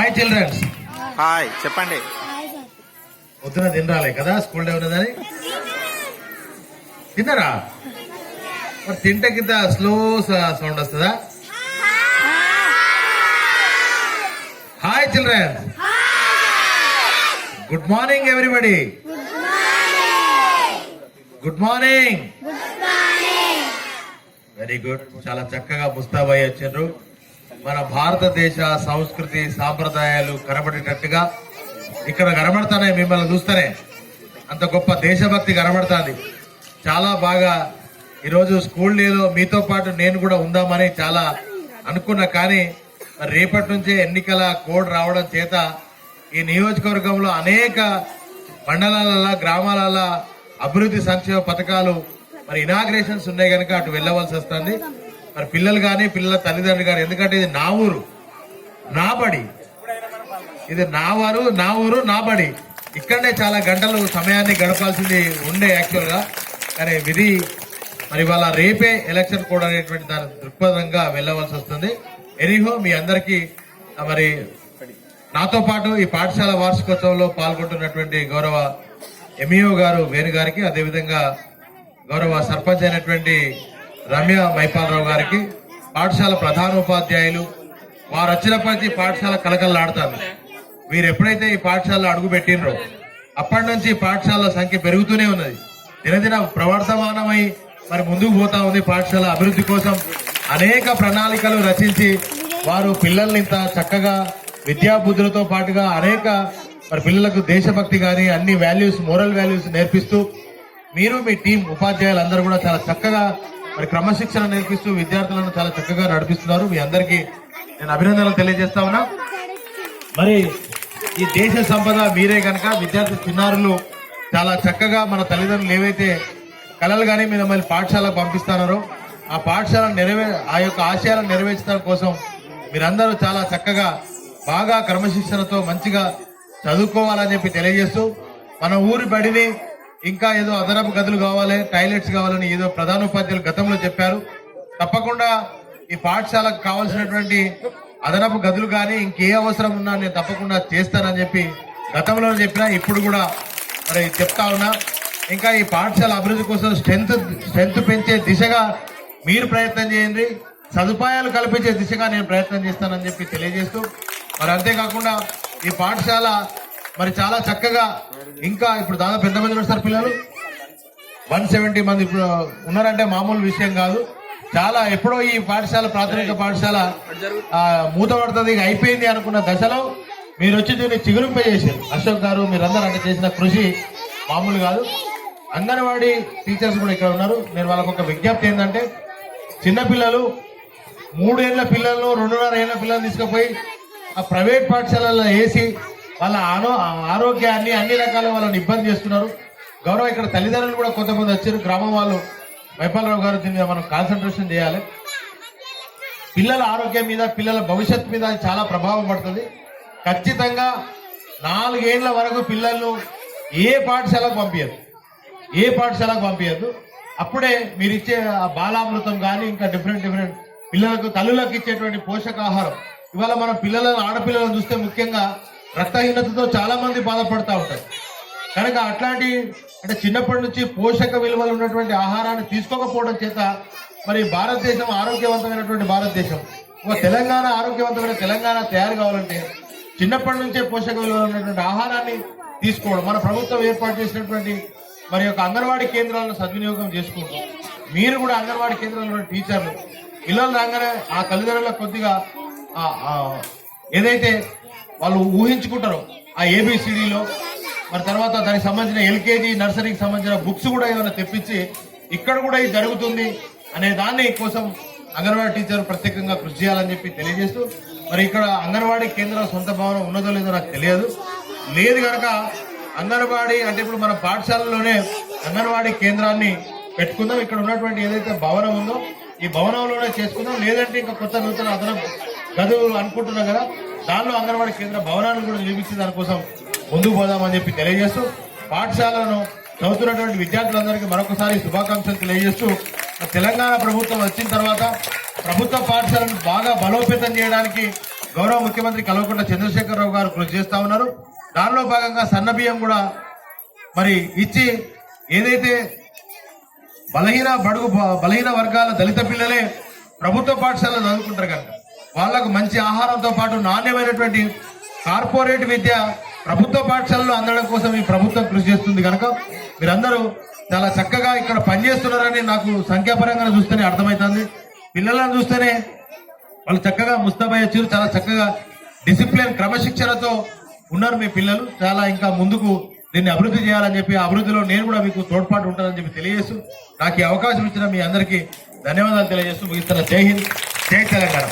Hi children's. Hi చెప్పండి. పొద్దున తినరాలే కదా, స్కూల్ డే ఉన్నదని తిన్నారా? మరి తింటే కింద స్లో సౌండ్ వస్తుందా? Hi children's, good morning everybody. Good morning. Very good. చాలా చక్కగా ముస్తాబయ్య వచ్చారు. మన భారతదేశ సంస్కృతి సాంప్రదాయాలు కనబడేటట్టుగా ఇక్కడ కనబడతానే, మిమ్మల్ని చూస్తేనే అంత గొప్ప దేశభక్తి కనబడుతుంది. చాలా బాగా ఈరోజు స్కూల్ డేలో మీతో పాటు నేను కూడా ఉందామని చాలా అనుకున్నా. కానీ రేపటి నుంచే ఎన్నికల కోడ్ రావడం చేత ఈ నియోజకవర్గంలో అనేక మండలాలలో గ్రామాలలో అభివృద్ధి సంక్షేమ పథకాలు మరి ఇనాగ్రేషన్స్ ఉన్నాయి కనుక అటు వెళ్ళవలసి వస్తుంది. మరి పిల్లలు కానీ పిల్లల తల్లిదండ్రులు కానీ, ఎందుకంటే ఇది నా ఊరు నా బడి, ఇది నా ఊరు నా బడి. ఇక్కడనే చాలా గంటలు సమయాన్ని గడపాల్సింది ఉండే యాక్చువల్గా, కానీ విధి మరి వాళ్ళ రేపే ఎలక్షన్ కోడ్ అనేటువంటి దాని దృక్పథంగా వెళ్ళవలసి వస్తుంది. ఎనీహో మీ అందరికీ మరి నాతో పాటు ఈ పాఠశాల వార్షికోత్సవంలో పాల్గొంటున్నటువంటి గౌరవ ఎంఈఓ గారు వేణు గారికి, అదేవిధంగా గౌరవ సర్పంచ్ అయినటువంటి రమ్య మైపాలరావు గారికి, పాఠశాల ప్రధానోపాధ్యాయులు వారు వచ్చినప్పటి పాఠశాల కలకలలాడుతారు. వీరు ఎప్పుడైతే ఈ పాఠశాలలో అడుగు పెట్టినరో అప్పటి నుంచి పాఠశాల సంఖ్య పెరుగుతూనే ఉన్నది. దినదిన ప్రవర్తమానమై మరి ముందుకు పోతా ఉంది. పాఠశాల అభివృద్ధి కోసం అనేక ప్రణాళికలు రచించి వారు పిల్లల్ని ఇంత చక్కగా విద్యాబుద్ధులతో పాటుగా అనేక మరి పిల్లలకు దేశభక్తి కానీ అన్ని వాల్యూస్, మోరల్ వాల్యూస్ నేర్పిస్తూ మీరు మీ టీం ఉపాధ్యాయులందరూ కూడా చాలా చక్కగా మరి క్రమశిక్షణ నేర్పిస్తూ విద్యార్థులను చాలా చక్కగా నడిపిస్తున్నారు. మీ అందరికీ నేను అభినందనలు తెలియజేస్తా ఉన్నా. మరి ఈ దేశ సంపద మీరే కనుక విద్యార్థి చిన్నారులు చాలా చక్కగా మన తల్లిదండ్రులు ఏవైతే కళలు కానీ మీరు మళ్ళీ పాఠశాలకు పంపిస్తున్నారో ఆ పాఠశాల ఆ యొక్క ఆశయాలను నెరవేర్చడం కోసం మీరందరూ చాలా చక్కగా బాగా క్రమశిక్షణతో మంచిగా చదువుకోవాలని చెప్పి తెలియజేస్తూ, మన ఊరి బడిని ఇంకా ఏదో అదనపు గదులు కావాలి, టాయిలెట్స్ కావాలని ఏదో ప్రధానోపాధ్యాయులు గతంలో చెప్పారు. తప్పకుండా ఈ పాఠశాలకు కావాల్సినటువంటి అదనపు గదులు కానీ ఇంకే అవసరం ఉన్నా నేను తప్పకుండా చేస్తానని చెప్పి గతంలో చెప్పినా, ఇప్పుడు కూడా మరి చెప్తా ఉన్నా. ఇంకా ఈ పాఠశాల అభివృద్ధి కోసం స్ట్రెంత్ పెంచే దిశగా మీరు ప్రయత్నం చేయండి, సదుపాయాలు కల్పించే దిశగా నేను ప్రయత్నం చేస్తానని చెప్పి తెలియజేస్తూ, మరి అంతేకాకుండా ఈ పాఠశాల మరి చాలా చక్కగా ఇంకా ఇప్పుడు దాదాపు ఎంతమంది ఉన్నారు సార్ పిల్లలు? 170 మంది ఇప్పుడు ఉన్నారంటే మామూలు విషయం కాదు. చాలా ఎప్పుడో ఈ పాఠశాల ప్రాథమిక పాఠశాల మూతపడుతుంది అయిపోయింది అనుకున్న దశలో మీరు వచ్చి దీన్ని చిగురింపజేశారు. అశోక్ గారు మీరందరూ అంటే చేసిన కృషి మామూలు కాదు. అంగన్వాడీ టీచర్స్ కూడా ఇక్కడ ఉన్నారు. నేను వాళ్ళకు ఒక విజ్ఞప్తి ఏంటంటే, చిన్నపిల్లలు 3 ఏళ్ల పిల్లలను 2.5 ఏళ్ల పిల్లలు తీసుకుపోయి ఆ ప్రైవేట్ పాఠశాలలో వేసి వాళ్ళ ఆరోగ్యాన్ని అన్ని రకాల వాళ్ళని ఇబ్బంది చేస్తున్నారు. గౌరవ ఇక్కడ తల్లిదండ్రులు కూడా కొంతమంది వచ్చారు, గ్రామం వాళ్ళు. మైపాలరావు గారు దీని మీద మనం కాన్సన్ట్రేషన్ చేయాలి. పిల్లల ఆరోగ్యం మీద, పిల్లల భవిష్యత్తు మీద చాలా ప్రభావం పడుతుంది. ఖచ్చితంగా 4 ఏళ్ల వరకు పిల్లలను ఏ పాఠశాలకు పంపించద్దు. అప్పుడే మీరు ఇచ్చే బాలామృతం కానీ ఇంకా డిఫరెంట్ పిల్లలకు తల్లులకు ఇచ్చేటువంటి పోషకాహారం. ఇవాళ మన ఆడపిల్లలను చూస్తే ముఖ్యంగా రక్తహీనతతో చాలా మంది బాధపడుతూ ఉంటారు. కనుక అట్లాంటి అంటే చిన్నప్పటి నుంచి పోషక విలువలు ఉన్నటువంటి ఆహారాన్ని తీసుకోకపోవడం చేత మరి భారతదేశం ఆరోగ్యవంతమైనటువంటి భారతదేశం, ఒక తెలంగాణ ఆరోగ్యవంతమైన తెలంగాణ తయారు కావాలంటే చిన్నప్పటి నుంచే పోషక విలువలు ఉన్నటువంటి ఆహారాన్ని తీసుకోవడం. మన ప్రభుత్వం ఏర్పాటు చేసినటువంటి మరి యొక్క అంగన్వాడీ కేంద్రాలను సద్వినియోగం చేసుకుంటూ, మీరు కూడా అంగన్వాడీ కేంద్రంలో టీచర్లు పిల్లలు రాగానే ఆ తల్లిదండ్రులకు కొద్దిగా ఏదైతే వాళ్ళు ఊహించుకుంటారో ఆ ఏబిసిడిలో మరి తర్వాత దానికి సంబంధించిన ఎల్కేజీ నర్సరీకి సంబంధించిన బుక్స్ కూడా ఏమైనా తెప్పించి ఇక్కడ కూడా ఇది జరుగుతుంది అనే దాన్ని కోసం అంగన్వాడీ టీచర్ ప్రత్యేకంగా కృషి చేయాలని చెప్పి తెలియజేస్తూ, మరి ఇక్కడ అంగన్వాడీ కేంద్రం సొంత భవనం ఉన్నదో లేదో నాకు తెలియదు. లేదు కనుక అంగన్వాడీ అంటే ఇప్పుడు మన పాఠశాలలోనే అంగన్వాడీ కేంద్రాన్ని పెట్టుకుందాం. ఇక్కడ ఉన్నటువంటి ఏదైతే భవనం ఉందో ఈ భవనంలోనే చేసుకుందాం. లేదంటే ఇంకా కొత్త నూతన అదనపు గదువులు అనుకుంటున్నాం కదా, దానిలో అంగన్వాడీ కేంద్ర భవనాన్ని కూడా నిర్మించి దానికోసం ముందుకు పోదామని చెప్పి తెలియజేస్తూ, పాఠశాలను చదువుతున్నటువంటి విద్యార్థులందరికీ మరొకసారి శుభాకాంక్షలు తెలియజేస్తూ, తెలంగాణ ప్రభుత్వం వచ్చిన తర్వాత ప్రభుత్వ పాఠశాలను బాగా బలోపేతం చేయడానికి గౌరవ ముఖ్యమంత్రి కల్వకుంట్ల చంద్రశేఖరరావు గారు కృషి చేస్తా ఉన్నారు. దానిలో భాగంగా సన్న బియ్యం కూడా మరి ఇచ్చి ఏదైతే బలహీన వర్గాల దళిత పిల్లలే ప్రభుత్వ పాఠశాలలో చదువుకుంటారు కనుక వాళ్లకు మంచి ఆహారంతో పాటు నాణ్యమైనటువంటి కార్పొరేట్ విద్య ప్రభుత్వ పాఠశాలలో అందడం కోసం ఈ ప్రభుత్వం కృషి చేస్తుంది కనుక మీరందరూ చాలా చక్కగా ఇక్కడ పనిచేస్తున్నారని నాకు సంఖ్యాపరంగా చూస్తేనే అర్థమవుతుంది. పిల్లలను చూస్తేనే వాళ్ళు చక్కగా ముస్తాబయ్య వచ్చారు, చాలా చక్కగా డిసిప్లిన్ క్రమశిక్షణతో ఉన్నారు మీ పిల్లలు. చాలా ఇంకా ముందుకు దీన్ని అభివృద్ధి చేయాలని చెప్పి ఆ అభివృద్ధిలో నేను కూడా మీకు తోడ్పాటు ఉంటానని చెప్పి తెలియజేస్తూ నాకు ఈ అవకాశం ఇచ్చిన మీ అందరికీ ధన్యవాదాలు తెలియజేస్తూ ముగిస్తున్న. జై హింద్, జై తెలంగాణ.